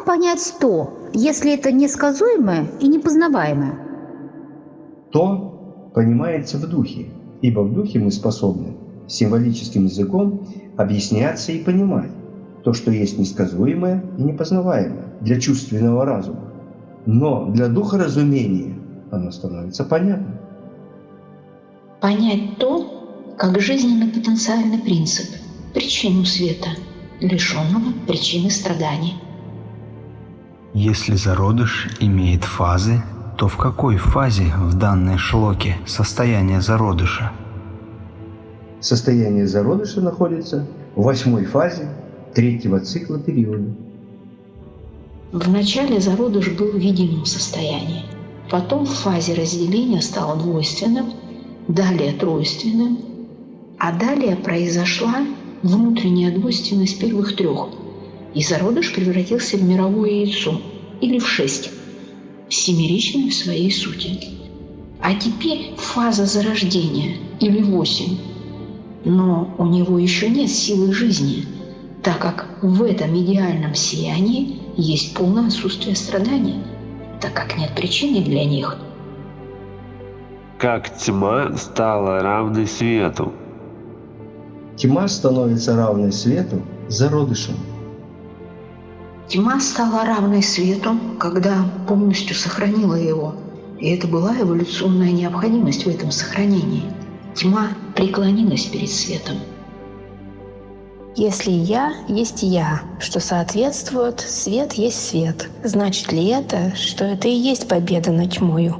Как понять то, если это несказуемое и непознаваемое? То понимается в духе, ибо в духе мы способны символическим языком объясняться и понимать то, что есть несказуемое и непознаваемое для чувственного разума. Но для духа разумения оно становится понятным. Понять то, как жизненный потенциальный принцип, причину света, лишенного причины страданий. Если зародыш имеет фазы, то в какой фазе в данной шлоке состояние зародыша? Состояние зародыша находится в 8-й фазе 3-го цикла периода. Вначале зародыш был в едином состоянии, потом в фазе разделения стал двойственным, далее тройственным, а далее произошла внутренняя двойственность первых 3, и зародыш превратился в мировое яйцо, или в 6, семеричное в своей сути. А теперь фаза зарождения, или 8, но у него еще нет силы жизни, так как в этом идеальном сиянии есть полное отсутствие страданий, так как нет причины для них. Как тьма стала равной свету? Тьма становится равной свету зародышем. Тьма стала равной свету, когда полностью сохранила его, и это была эволюционная необходимость в этом сохранении. Тьма преклонилась перед светом. Если «я» есть «я», что соответствует «свет есть свет», значит ли это, что это и есть победа над тьмою?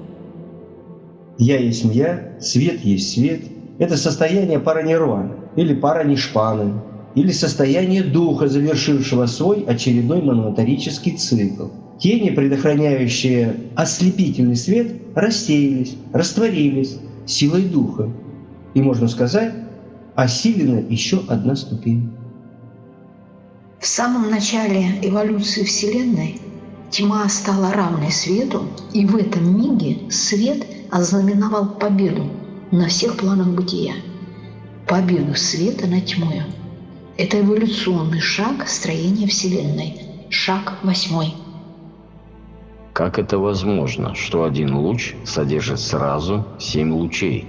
«Я есть я», «свет есть свет» — это состояние паранирваны или паранишпаны, или состояние духа, завершившего свой очередной манвантарический цикл. Тени, предохраняющие ослепительный свет, рассеялись, растворились силой духа. И, можно сказать, осилена еще одна ступень. В самом начале эволюции Вселенной тьма стала равной свету, и в этом миге свет ознаменовал победу на всех планах бытия. Победу света над тьмою. Это эволюционный шаг строения Вселенной. Шаг 8. Как это возможно, что один луч содержит сразу 7 лучей?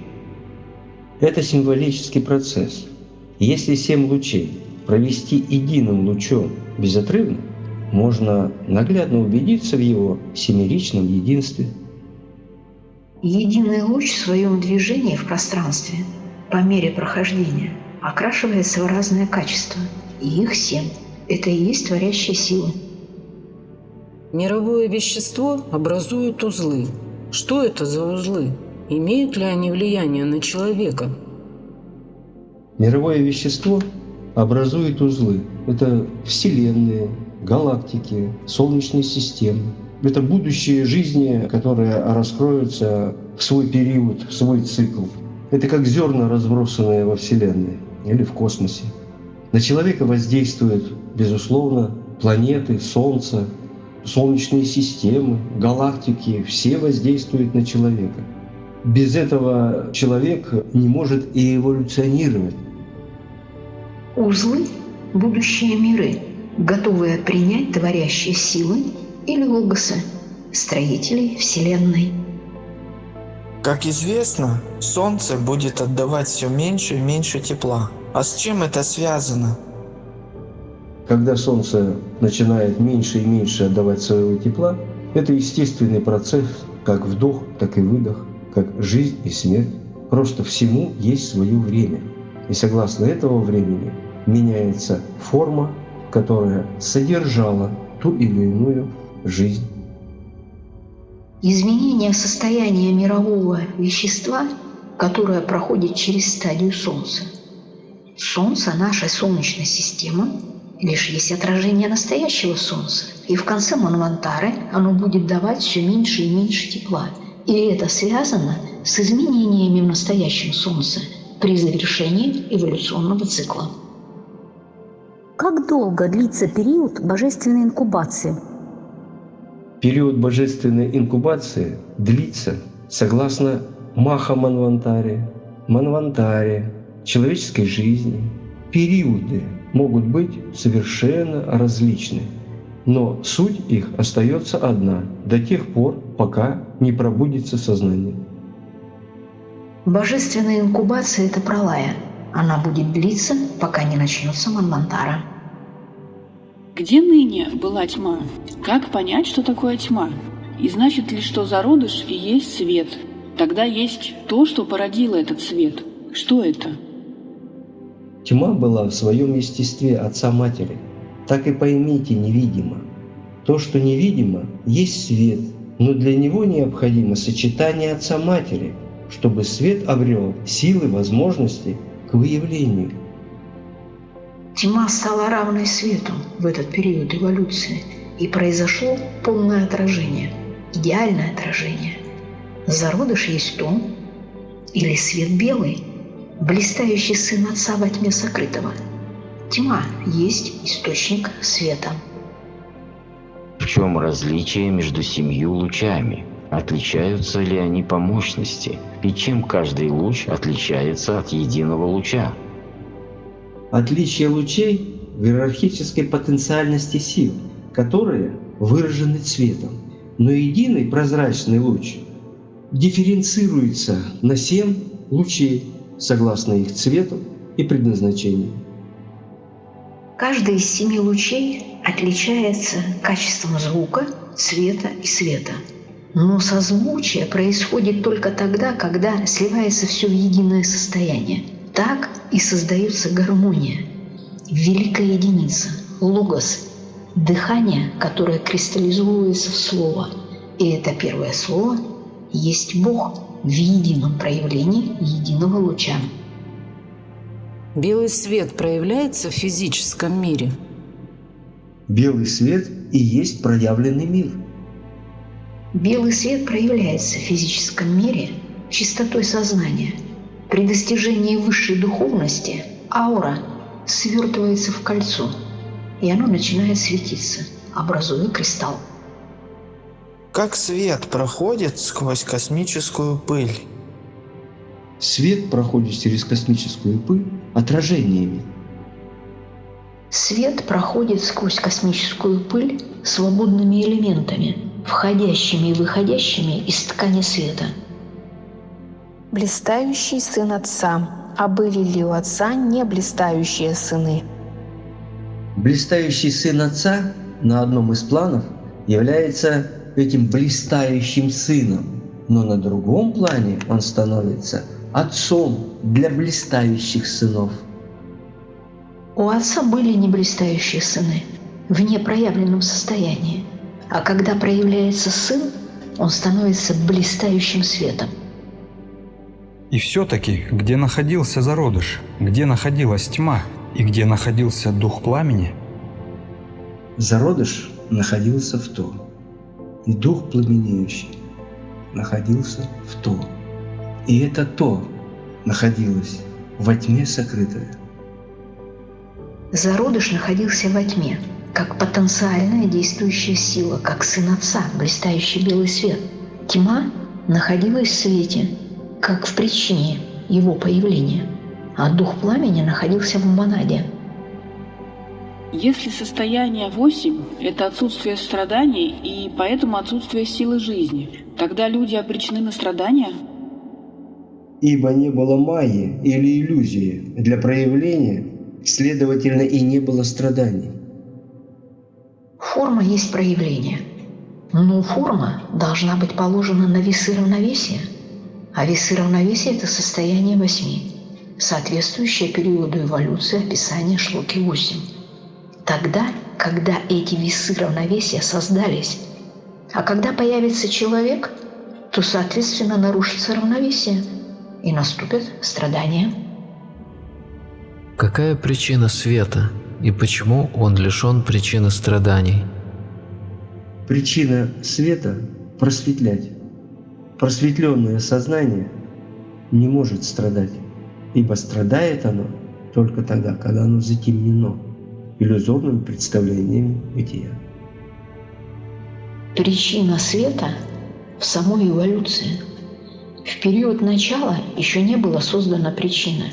Это символический процесс. Если 7 лучей провести единым лучом безотрывно, можно наглядно убедиться в его семеричном единстве. Единый луч в своем движении в пространстве по мере прохождения окрашивается в разные качества, и их 7. Это и есть творящая сила. Мировое вещество образует узлы. Что это за узлы? Имеют ли они влияние на человека? Мировое вещество образует узлы. Это вселенные, галактики, солнечные системы. Это будущее жизни, которые раскроются в свой период, в свой цикл. Это как зерна, разбросанные во Вселенной или в космосе. На человека воздействуют, безусловно, планеты, Солнце, солнечные системы, галактики. Все воздействуют на человека. Без этого человек не может и эволюционировать. Узлы – будущие миры, готовые принять творящие силы или логосы, строителей Вселенной. Как известно, Солнце будет отдавать все меньше и меньше тепла. А с чем это связано? Когда Солнце начинает меньше и меньше отдавать своего тепла, это естественный процесс, как вдох, так и выдох, как жизнь и смерть. Просто всему есть свое время. И согласно этого времени меняется форма, которая содержала ту или иную жизнь. Изменение состояния мирового вещества, которое проходит через стадию Солнца. Солнце, наша Солнечная система, лишь есть отражение настоящего Солнца. И в конце Манвантары оно будет давать все меньше и меньше тепла. И это связано с изменениями в настоящем Солнце при завершении эволюционного цикла. Как долго длится период божественной инкубации? Период божественной инкубации длится, согласно Маха Манвантаре, человеческой жизни. Периоды могут быть совершенно различны. но суть их остается одна до тех пор, пока не пробудится сознание. Божественная инкубация – это пралая. Она будет длиться, пока не начнется Манвантара. Где ныне была тьма? Как понять, что такое тьма? И значит ли, что зародыш и есть свет? Тогда есть то, что породило этот свет. Что это? Тьма была в своем естестве Отца-Матери. Так и поймите невидимо. То, что невидимо, есть свет, но для него необходимо сочетание Отца-Матери, чтобы свет обрел силы, возможности к выявлению. Тьма стала равной свету в этот период эволюции, и произошло полное отражение, идеальное отражение. Зародыш есть то, или свет белый, блистающий сын Отца во тьме сокрытого. Тьма есть источник света. В чем различие между 7 лучами? Отличаются ли они по мощности? И чем каждый луч отличается от единого луча? Отличие лучей в иерархической потенциальности сил, которые выражены цветом. Но единый прозрачный луч дифференцируется на 7 лучей, согласно их цвету и предназначению. Каждый из 7 лучей отличается качеством звука, цвета и света. Но созвучие происходит только тогда, когда сливается все в единое состояние. Так и создается гармония, великая единица, логос, дыхание, которое кристаллизуется в слово. И это первое слово есть Бог в едином проявлении единого луча. Белый свет проявляется в физическом мире? Белый свет и есть проявленный мир. Белый свет проявляется в физическом мире чистотой сознания. При достижении высшей духовности аура свертывается в кольцо, и оно начинает светиться, образуя кристалл. Как свет проходит сквозь космическую пыль? Свет проходит через космическую пыль отражениями. Свет проходит сквозь космическую пыль свободными элементами, входящими и выходящими из ткани света. Блистающий сын Отца, а были ли у Отца не блистающие сыны? Блистающий сын Отца на одном из планов является этим блистающим сыном, но на другом плане он становится отцом для блистающих сынов. У Отца были неблистающие сыны в непроявленном состоянии, а когда проявляется сын, он становится блистающим светом. И все-таки, где находился зародыш, где находилась тьма и где находился дух пламени? Зародыш находился в то, и дух пламенеющий находился в то. И это то находилось во тьме сокрытое. Зародыш находился во тьме, как потенциальная действующая сила, как сын Отца, блистающий белый свет. Тьма находилась в свете, как в причине его появления, а дух пламени находился в монаде. Если состояние 8 – это отсутствие страданий и поэтому отсутствие силы жизни, тогда люди обречены на страдания? Ибо не было майи или иллюзии для проявления, следовательно, и не было страданий. Форма есть проявление, но форма должна быть положена на весы равновесия, а весы равновесия – это состояние 8, соответствующее периоду эволюции описания шлоки 8. Тогда, когда эти весы равновесия создались, а когда появится человек, то, соответственно, нарушится равновесие и наступят страдания. Какая причина света и почему он лишен причины страданий? Причина света – просветлять. Просветленное сознание не может страдать, ибо страдает оно только тогда, когда оно затемнено иллюзорными представлениями бытия. Причина света в самой эволюции. В период начала еще не была создана причина,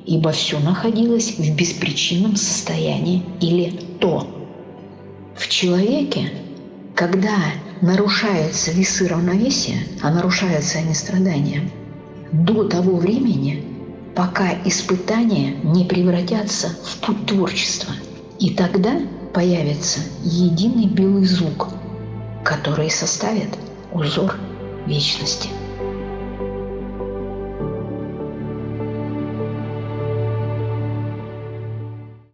ибо все находилось в беспричинном состоянии или то. в человеке, когда нарушаются весы равновесия, а нарушаются они страданием, до того времени, пока испытания не превратятся в путь творчества. И тогда появится единый белый звук, который составит узор вечности.